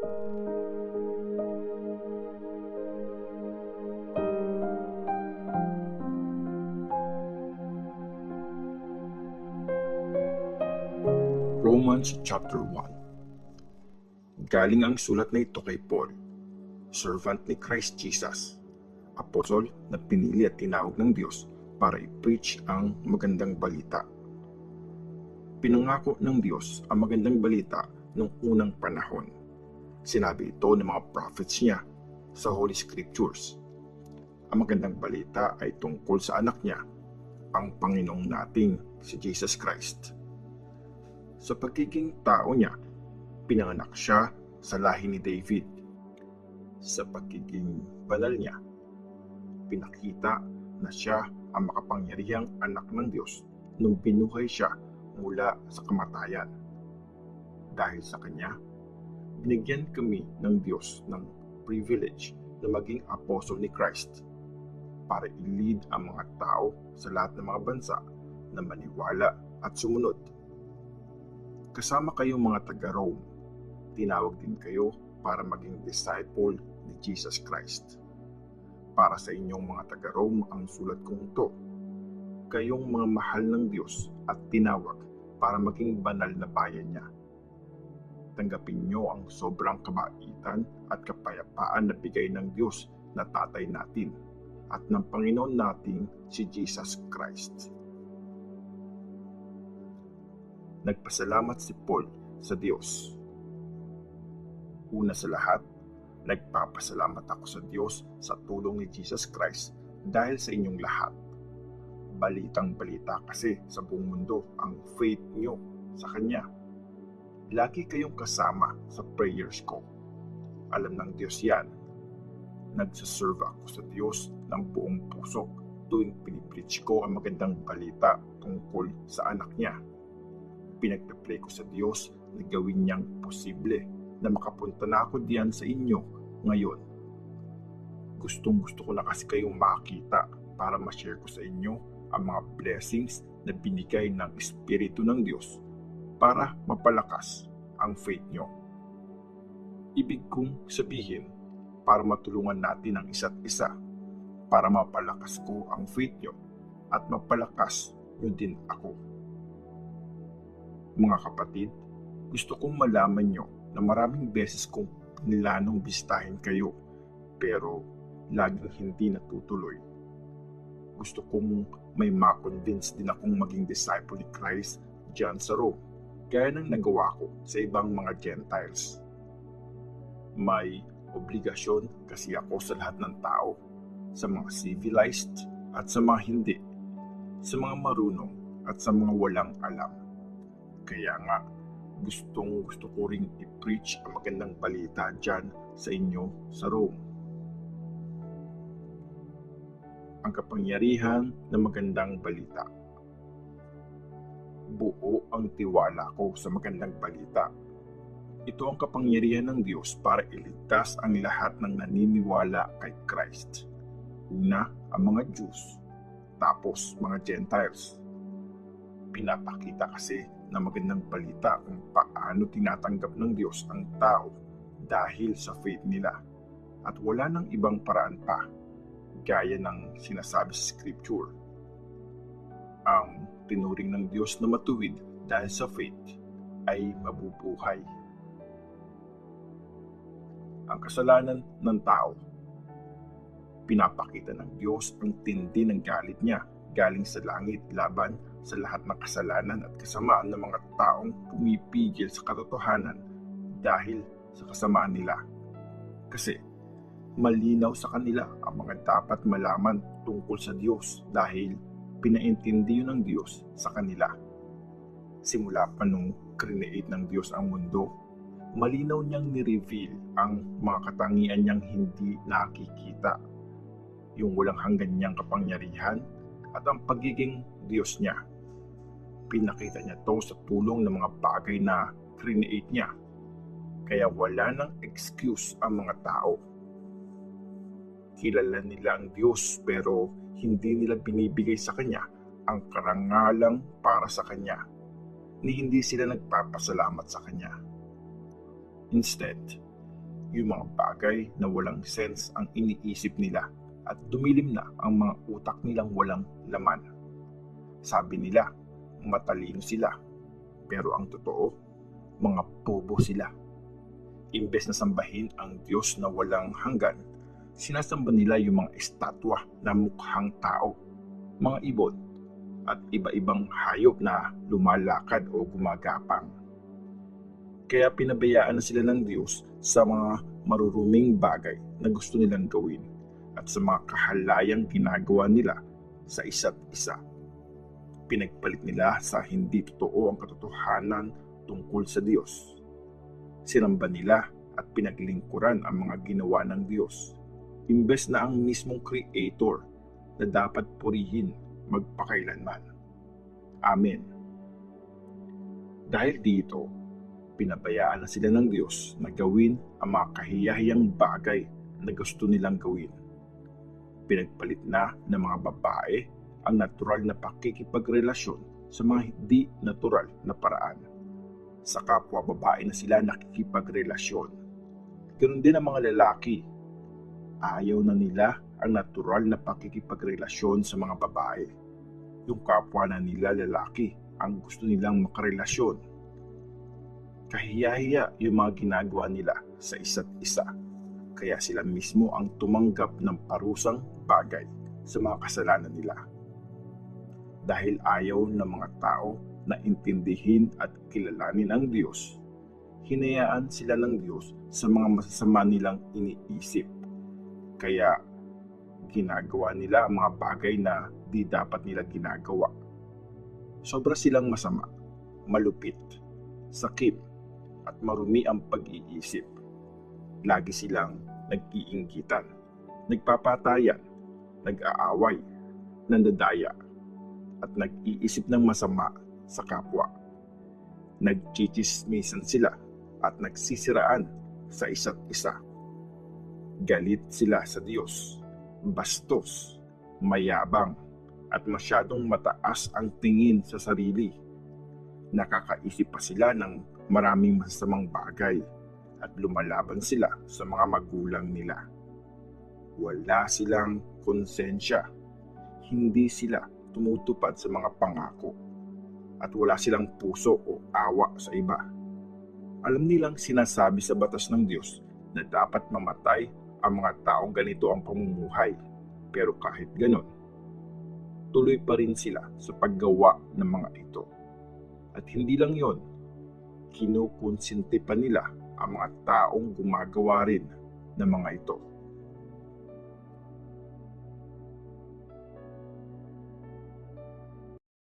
Romans chapter 1. Galing ang sulat na ito kay Paul, servant ni Christ Jesus, apostol na pinili at tinawag ng Diyos para i-preach ang magandang balita. Pinangako ng Diyos ang magandang balita noong unang panahon. Sinabi ito ng mga prophets niya sa Holy Scriptures. Ang magandang balita ay tungkol sa anak niya, ang Panginoong nating si Jesus Christ. Sa pagiging tao niya, pinanganak siya sa lahi ni David. Sa pagiging banal niya, pinakita na siya ang makapangyarihang anak ng Diyos nung binuhay siya mula sa kamatayan. Dahil sa kanya, binigyan kami ng Diyos ng privilege na maging apostol ni Christ para i-lead ang mga tao sa lahat ng mga bansa na maniwala at sumunod. Kasama kayong mga taga-Rome, tinawag din kayo para maging disciple ni Jesus Christ. Para sa inyong mga taga-Rome ang sulat kong ito, kayong mga mahal ng Diyos at tinawag para maging banal na bayan niya. Tanggapin niyo ang sobrang kabaitan at kapayapaan na bigay ng Diyos na Tatay natin at ng Panginoon nating si Jesus Christ. Nagpasalamat si Paul sa Diyos. Una sa lahat, nagpapasalamat ako sa Diyos sa tulong ni Jesus Christ dahil sa inyong lahat. Balitang-balita kasi sa buong mundo ang faith niyo sa Kanya. Lagi kayong kasama sa prayers ko. Alam ng Diyos yan. Nagsaserve ako sa Diyos ng buong puso tuwing pinipreach ko ang magandang balita tungkol sa anak niya. Pinagpe-pray ko sa Diyos na gawin niyang posible na makapunta na ako diyan sa inyo ngayon. Gustong-gusto ko na kasi kayong makita para ma-share ko sa inyo ang mga blessings na binigay ng Espiritu ng Diyos para mapalakas ang faith nyo. Ibig kong sabihin para matulungan natin ang isa't isa para mapalakas ko ang faith nyo at mapalakas nyo din ako. Mga kapatid, gusto kong malaman nyo na maraming beses kong nilanong bisitahin kayo pero laging hindi natutuloy. Gusto kong may ma-convince din akong maging disciple ni Christ diyan sa Rome, gaya ng nagawa ko sa ibang mga Gentiles. May obligasyon kasi ako sa lahat ng tao, sa mga civilized at sa mga hindi, sa mga marunong at sa mga walang alam. Kaya nga, gusto ko ring i-preach ang magandang balita dyan sa inyo sa Rome. Ang kapangyarihan ng magandang balita. Buo ang tiwala ko sa magandang balita. Ito ang kapangyarihan ng Diyos para iligtas ang lahat ng naniniwala kay Christ. Una, ang mga Jews, tapos mga Gentiles. Pinapakita kasi na magandang balita kung paano tinatanggap ng Diyos ang tao dahil sa faith nila at wala nang ibang paraan pa gaya ng sinasabi sa Scripture. Ang tinuring ng Diyos na matuwid dahil sa faith ay mabubuhay. Ang kasalanan ng tao. Pinapakita ng Diyos ang tindi ng galit niya galing sa langit laban sa lahat ng kasalanan at kasamaan ng mga taong pumipigil sa katotohanan dahil sa kasamaan nila. Kasi malinaw sa kanila ang mga dapat malaman tungkol sa Diyos dahil pinaintindi ng Diyos sa kanila. Simula pa nung create ng Diyos ang mundo, malinaw niyang ni-reveal ang mga katangian niyang hindi nakikita, yung walang hanggan niyang kapangyarihan at ang pagiging Diyos niya. Pinakita niya to sa tulong ng mga bagay na create niya. Kaya wala nang excuse ang mga tao. Kilala nila ang Diyos pero hindi nila binibigay sa Kanya ang karangalang para sa Kanya, ni hindi sila nagpapasalamat sa Kanya. Instead, yung mga bagay na walang sense ang iniisip nila at dumilim na ang mga utak nilang walang laman. Sabi nila, matalino sila, pero ang totoo, mga bobo sila. Imbes na sambahin ang Diyos na walang hanggan, sinasamba nila yung mga estatwa na mukhang tao, mga ibon, at iba-ibang hayop na lumalakad o gumagapang. Kaya pinabayaan na sila ng Diyos sa mga maruruming bagay na gusto nilang gawin at sa mga kahalayang ginagawa nila sa isa't isa. Pinagpalit nila sa hindi totoo ang katotohanan tungkol sa Diyos. Sinamba nila at pinaglingkuran ang mga ginawa ng Diyos, imbes na ang mismong Creator na dapat purihin magpakailanman. Amen. Dahil dito, pinabayaan na sila ng Diyos na gawin ang mga kahiyahiyang bagay na gusto nilang gawin. Pinagpalit na ng mga babae ang natural na pakikipagrelasyon sa mga hindi natural na paraan. Sa kapwa babae na sila nakikipagrelasyon. Ganoon din ang mga lalaki. Ayaw na nila ang natural na pakikipagrelasyon sa mga babae. Yung kapwa na nila lalaki ang gusto nilang makarelasyon. Kahiya-hiya yung mga ginagawa nila sa isa't isa. Kaya sila mismo ang tumanggap ng parusang bagay sa mga kasalanan nila. Dahil ayaw ng mga tao na intindihin at kilalanin ang Diyos, hinayaan sila ng Diyos sa mga masasama nilang iniisip. Kaya ginagawa nila ang mga bagay na di dapat nila ginagawa. Sobra silang masama, malupit, sakit, at marumi ang pag-iisip. Lagi silang nag-iinggitan, nagpapatayan, nag-aaway, nandadaya, at nag-iisip ng masama sa kapwa. Nagchichismisan sila at nagsisiraan sa isa't isa. Galit sila sa Diyos, bastos, mayabang, at masyadong mataas ang tingin sa sarili. Nakakaisip pa sila ng maraming masasamang bagay at lumalaban sila sa mga magulang nila. Wala silang konsensya, hindi sila tumutupad sa mga pangako, at wala silang puso o awa sa iba. Alam nilang sinasabi sa batas ng Diyos na dapat mamatay ang mga taong ganito ang pamumuhay, pero kahit ganon, tuloy pa rin sila sa paggawa ng mga ito. At hindi lang yon, kinukonsinti pa nila ang mga taong gumagawa rin ng mga ito.